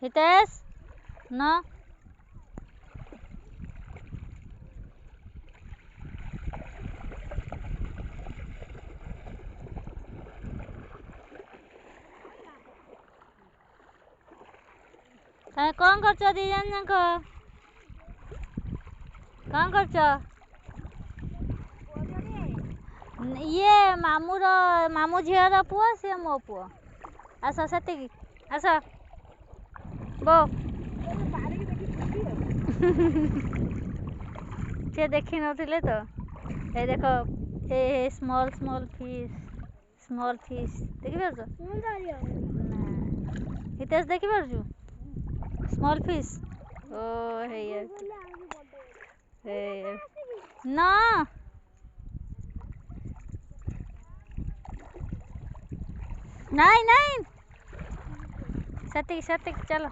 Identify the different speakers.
Speaker 1: हितेश न तमे कौन करछ दी जन जाक कौन करछ ये मामू झीर पुआ सी मो पुआ आस से आस बो सी देखी नथिले तो ए देख ए स्मॉल स्मॉल फिश देखि पारछ हितेश देखि पारछु स्मॉल फिश ओ हे ना नहीं सती चलो